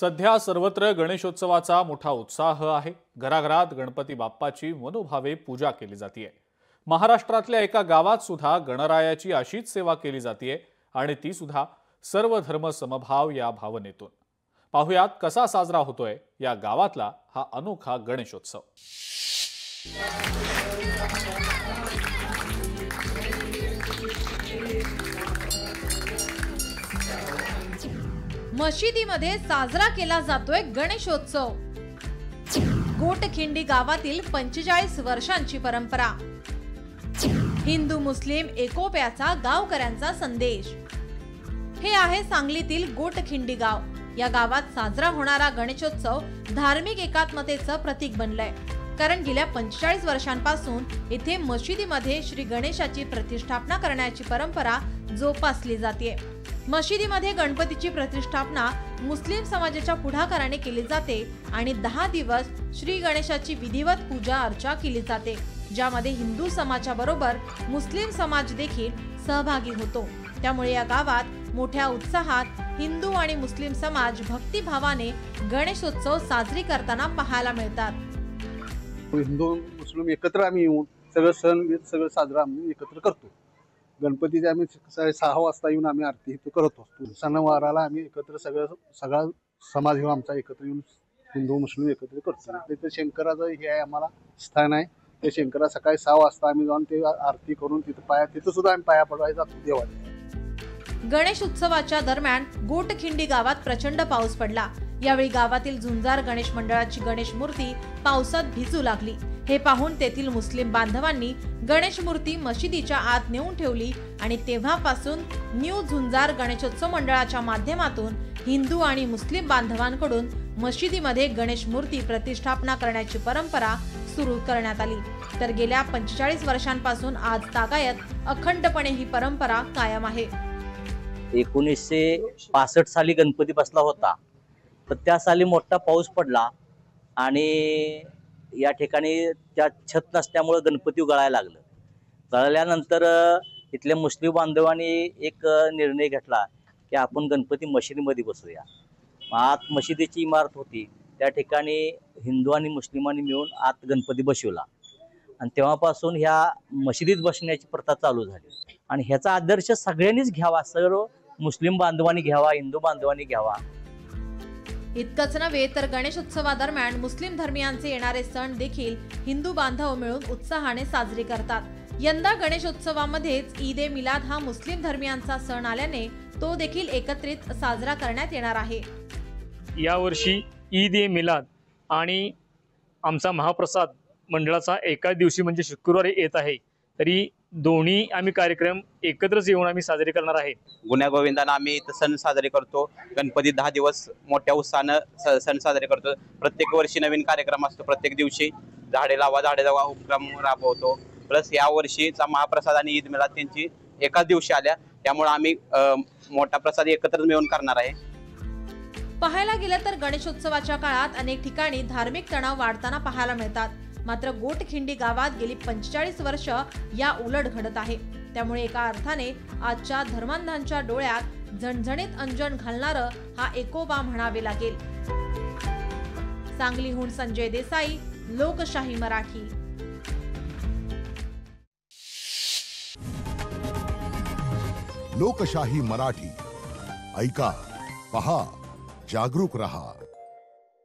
सध्या सर्वत्र गणेशोत्सवाचा मोठा उत्साह आहे। घराघरात गणपती बाप्पाची मनोभावे पूजा केली जाते। महाराष्ट्रातल्या एका गावात सुद्धा गणरायाची अशीच सेवा केली जाते आणि ती सुद्धा सर्व धर्म समभाव या भावनेतून। पाहुयात कसा साजरा होतोय या गावातला हा अनोखा गणेशोत्सव। मशिदीमध्ये साजरा केला जातोय गणेशोत्सव। गोटखिंडी गावातील 45 वर्षांची परंपरा। हिंदू मुस्लिम एकोप्याचा गावकऱ्यांचा संदेश। हे आहे सांगलीतील गोटखिंडी गाव। या गावात साजरा होणारा गणेशोत्सव धार्मिक एकात्मतेचं प्रतीक बनलंय, कारण गेल्या 45 वर्षांपासून इथे मशिदीमध्ये श्री गणेशाची प्रतिष्ठापना करण्याची परंपरा जोपासली जाते। मशिदीमध्ये गणपतीची प्रतिष्ठापना मुस्लिम समाजाच्या पुढाकाराने केली जाते आणि 10 दिवस श्री गणेशाची विधिवत पूजा अर्चा केली जाते, ज्यामध्ये हिंदू समाजाच्या बरोबर मुस्लिम समाज देखील सहभागी होतो। त्यामुळे या गावात मोठ्या उत्साहात हिंदू आणि मुस्लिम समाज भक्तिभावाने गणेशोत्सव साजरी करताना पाहायला मिळतात। हिंदू मुस्लिम एकत्र आम्ही येऊन सगळं साजरा आम्ही एकत्र करतो। गणपतीचे आम्ही 6:30 वाजता येऊन आम्ही आरती करत असतो। सणवाराला आम्ही एकत्र सगळा समाज घेऊन आमचा एकत्र येऊन हिंदू मुस्लिम एकत्र करतो। तिथे शंकराचं हे आहे आम्हाला स्थान आहे। ते शंकरा सकाळी 6 वाजता आम्ही जाऊन ते आरती करून तिथं सुद्धा आम्ही पाया पडायला जातो देवाला। गणेश उत्सवाच्या दरम्यान गोटखिंडी गावात प्रचंड पाऊस पडला। यावेळी गावातील झुंजार गणेश मंडळाची गणेश मूर्ती पावसात भिजू लागली। हे पाहून तेथील मुस्लिम बांधवांनी गणेश मूर्ती मशिदीच्या आत नेऊन ठेवली आणि तेव्हापासून न्यू झुंजार गणेशोत्सव मंडळाच्या माध्यमातून हिंदू आणि मुस्लिम बांधवांकडून मशिदीमध्ये गणेश मूर्ती प्रतिष्ठापना करण्याची परंपरा सुरू करण्यात आली। तर गेल्या 45 वर्षांपासून आज तागायत अखंडपणे ही परंपरा कायम आहे। 1965 साली गणपती बसला होता, तर त्या साली मोठा पाऊस पडला आणि या ठिकाणी त्या छत नसल्यामुळे गणपती गळायला लागलं। गळल्यानंतर इथल्या मुस्लिम बांधवांनी एक निर्णय घेतला की आपण गणपती मशिदीमध्ये बसूया। आत मशिदीची इमारत होती, त्या ठिकाणी हिंदू आणि मुस्लिमांनी मिळून आत गणपती बसवला आणि तेव्हापासून ह्या मशिदीत बसण्याची प्रथा चालू झाली आणि ह्याचा आदर्श सगळ्यांनीच घ्यावा, सर्व मुस्लिम बांधवांनी घ्यावा, हिंदू बांधवांनी घ्यावा। इतकंच नव्हे तर गणेशोत्सवादरम्यान मुस्लिम धर्मियांचे येणारे सण देखील हिंदू बांधव मिळून उत्साहाने साजरे करतात। यंदा गणेशोत्सवामध्येच ईद ए मिलाद हा मुस्लिम धर्मियांचा सण आल्याने तो देखील एकत्रित साजरा करण्यात येणार आहे। यावर्षी ईद ए मिलाद आणि आमचा महाप्रसाद मंडळाचा एका दिवशी म्हणजे शुक्रवारी येत आहे, तरी दोन्ही आम्ही कार्यक्रम एकत्रच येऊन आम्ही साजरे करणार आहे। गुण्यागोविंदाने आम्ही सण साजरे करतो। गणपती 10 दिवस मोठ्या उत्साहाने सण साजरे करतो। प्रत्येक वर्षी नवीन कार्यक्रम असतो। प्रत्येक दिवशी झाडे लावा झाडे लावा उपक्रम राबवतो। प्लस या वर्षीचा महाप्रसाद आणि ईद मिलाद त्यांची एकाच दिवशी आल्या, त्यामुळे आम्ही मोठा प्रसाद एकत्र मिळून करणार आहे। पाहायला गेलं तर गणेशोत्सवाच्या काळात अनेक ठिकाणी धार्मिक तणाव वाढताना पाहायला मिळतात, मात्र गोटखिंडी गावात गेली 45 वर्ष या उलट घडत आहे। त्यामुळे एका अर्थाने आजच्या धर्मांधांच्या डोळ्यात झणझणीत अंजन घालणारं हा एकोबा म्हणावे लागेल। सांगलीहून संजय देसाई, लोकशाही मराठी। लोकशाही मराठी ऐका, पहा, जागरूक रहा।